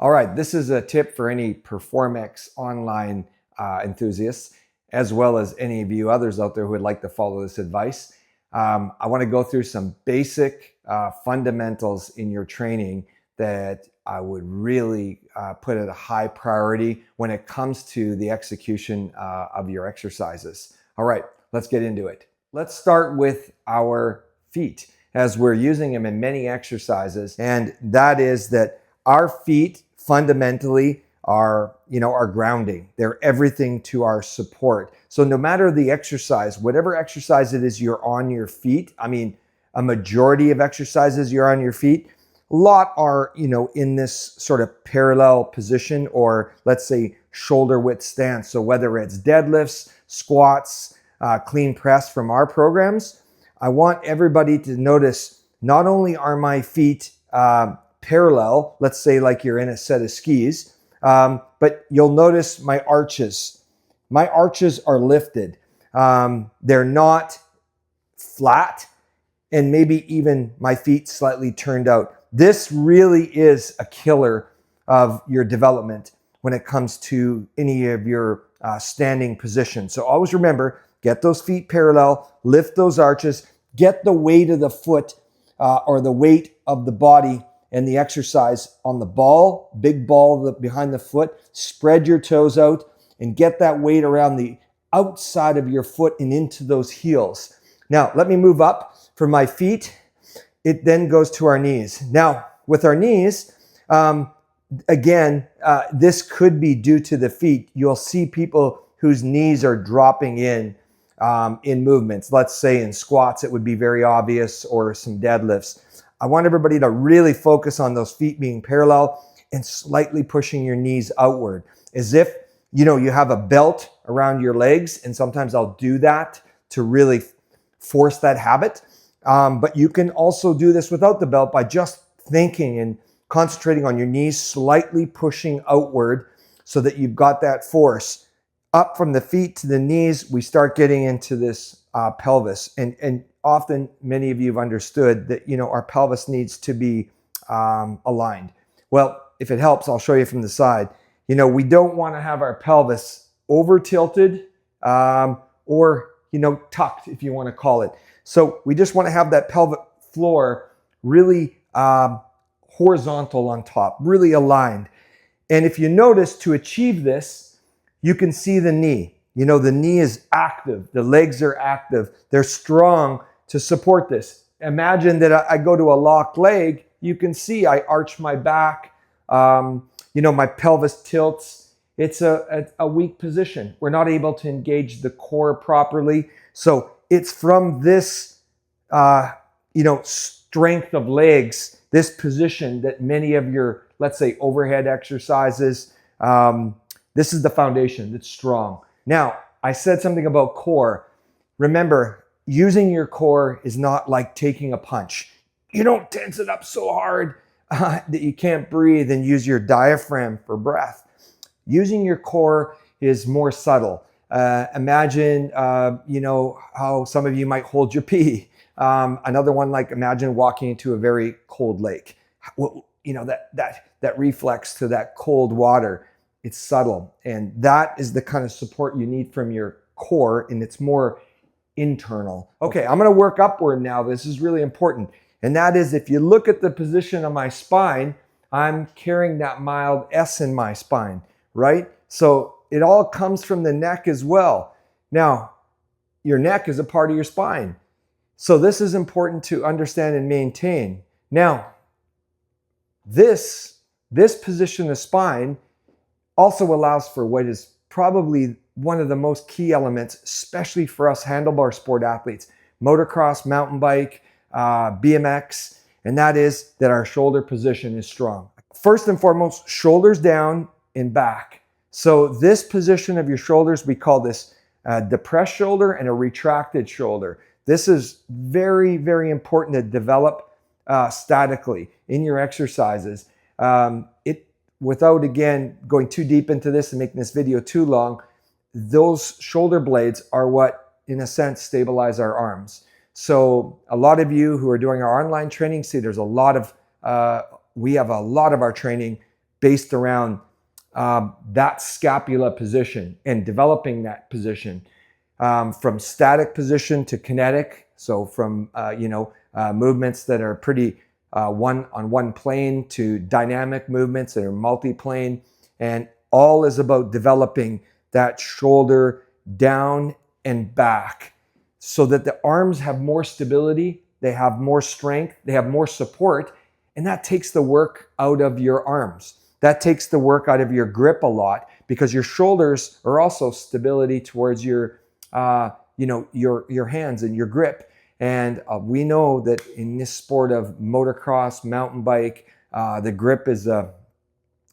All right, this is a tip for any Performx online enthusiasts, as well as any of you others out there who would like to follow this advice. I want to go through some basic fundamentals in your training that I would really put at a high priority when it comes to the execution of your exercises. All right, let's get into it. Let's start with our feet, as we're using them in many exercises, and that is that our feet fundamentally are, our grounding. They're everything to our support. So no matter the exercise, whatever exercise it is you're on your feet, a majority of exercises you're on your feet, a lot are, in this sort of parallel position, or let's say shoulder width stance. So whether it's deadlifts, squats, clean press from our programs, I want everybody to notice not only are my feet parallel, let's say like you're in a set of skis, but you'll notice my arches. My arches are lifted. They're not flat, and maybe even my feet slightly turned out. This really is a killer of your development when it comes to any of your standing positions. So always remember, get those feet parallel, lift those arches, get the weight of the foot or the weight of the body and the exercise on the ball, big ball behind the foot. Spread your toes out and get that weight around the outside of your foot and into those heels. Now, let me move up from my feet. It then goes to our knees. Now, with our knees, again, this could be due to the feet. You'll see people whose knees are dropping in movements. Let's say in squats, it would be very obvious, or some deadlifts. I want everybody to really focus on those feet being parallel and slightly pushing your knees outward, as if, you have a belt around your legs. And sometimes I'll do that to really force that habit. But you can also do this without the belt by just thinking and concentrating on your knees, slightly pushing outward so that you've got that force. Up from the feet to the knees, we start getting into this pelvis. And often many of you have understood that, our pelvis needs to be aligned. Well, if it helps, I'll show you from the side. We don't want to have our pelvis over tilted or, tucked, if you want to call it. So we just want to have that pelvic floor really horizontal on top, really aligned. And if you notice, to achieve this, you can see the knee. The knee is active. The legs are active. They're strong to support this. Imagine that I go to a locked leg. You can see I arch my back. My pelvis tilts. It's a weak position. We're not able to engage the core properly. So it's from this, strength of legs, this position, that many of your, let's say, overhead exercises, this is the foundation that's strong. Now, I said something about core. Remember, using your core is not like taking a punch. You don't tense it up so hard that you can't breathe and use your diaphragm for breath. Using your core is more subtle. Imagine, how some of you might hold your pee. Another one, like imagine walking into a very cold lake. That reflex to that cold water. It's subtle, and that is the kind of support you need from your core, and it's more internal. Okay, I'm going to work upward now. This is really important, and that is, if you look at the position of my spine, I'm carrying that mild S in my spine, right? So it all comes from the neck as well. Now, your neck is a part of your spine, so this is important to understand and maintain. Now, this position of spine also allows for what is probably one of the most key elements, especially for us handlebar sport athletes, motocross, mountain bike, BMX, and that is that our shoulder position is strong. First and foremost, shoulders down and back. So this position of your shoulders, we call this a depressed shoulder and a retracted shoulder. This is very, very important to develop statically in your exercises. Without, again, going too deep into this and making this video too long, those shoulder blades are what, in a sense, stabilize our arms. So a lot of you who are doing our online training, see there's a lot of, we have a lot of our training based around that scapula position and developing that position from static position to kinetic. So from movements that are pretty one plane to dynamic movements that are multi-plane, and all is about developing that shoulder down and back so that the arms have more stability, they have more strength, they have more support, and that takes the work out of your arms. That takes the work out of your grip a lot, because your shoulders are also stability towards your hands and your grip. And we know that in this sport of motocross, mountain bike, the grip is an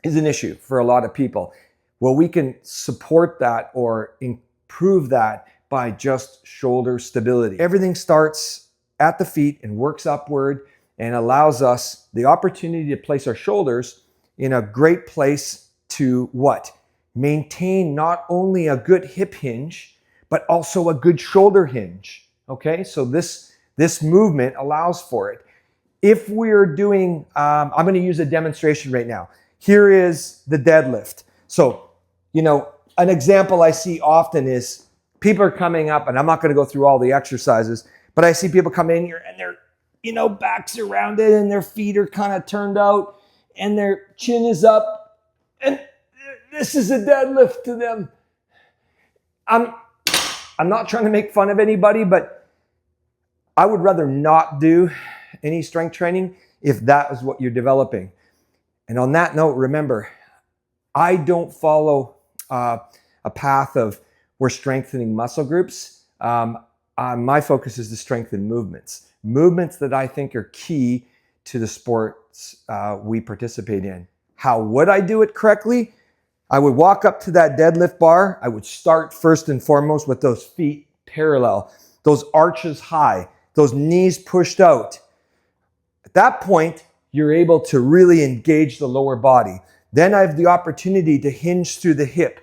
issue for a lot of people. Well, we can support that or improve that by just shoulder stability. Everything starts at the feet and works upward and allows us the opportunity to place our shoulders in a great place to what? Maintain not only a good hip hinge, but also a good shoulder hinge. Okay, so this movement allows for it. If we're doing, I'm going to use a demonstration right now. Here is the deadlift. So, an example I see often is people are coming up, and I'm not going to go through all the exercises, but I see people come in here and their, backs are rounded and their feet are kind of turned out and their chin is up, and this is a deadlift to them. I'm not trying to make fun of anybody, but I would rather not do any strength training if that is what you're developing. And on that note, remember, I don't follow a path of we're strengthening muscle groups. My focus is to strengthen movements that I think are key to the sports we participate in. How would I do it correctly? I would walk up to that deadlift bar. I would start first and foremost with those feet parallel, those arches high, those knees pushed out. At that point, you're able to really engage the lower body. Then I have the opportunity to hinge through the hip.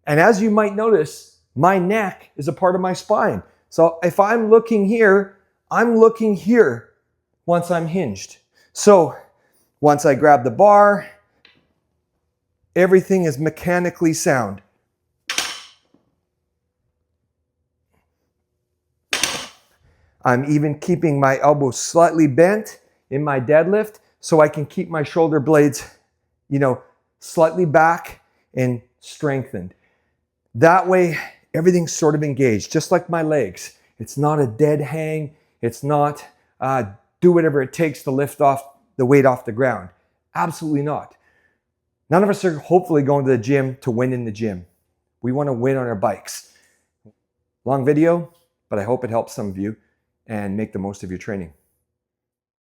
And as you might notice, my neck is a part of my spine. So if I'm looking here, I'm looking here once I'm hinged. So once I grab the bar, everything is mechanically sound. I'm even keeping my elbows slightly bent in my deadlift so I can keep my shoulder blades, slightly back and strengthened. That way, everything's sort of engaged, just like my legs. It's not a dead hang. It's not do whatever it takes to lift off the weight off the ground. Absolutely not. None of us are hopefully going to the gym to win in the gym. We want to win on our bikes. Long video, but I hope it helps some of you and make the most of your training.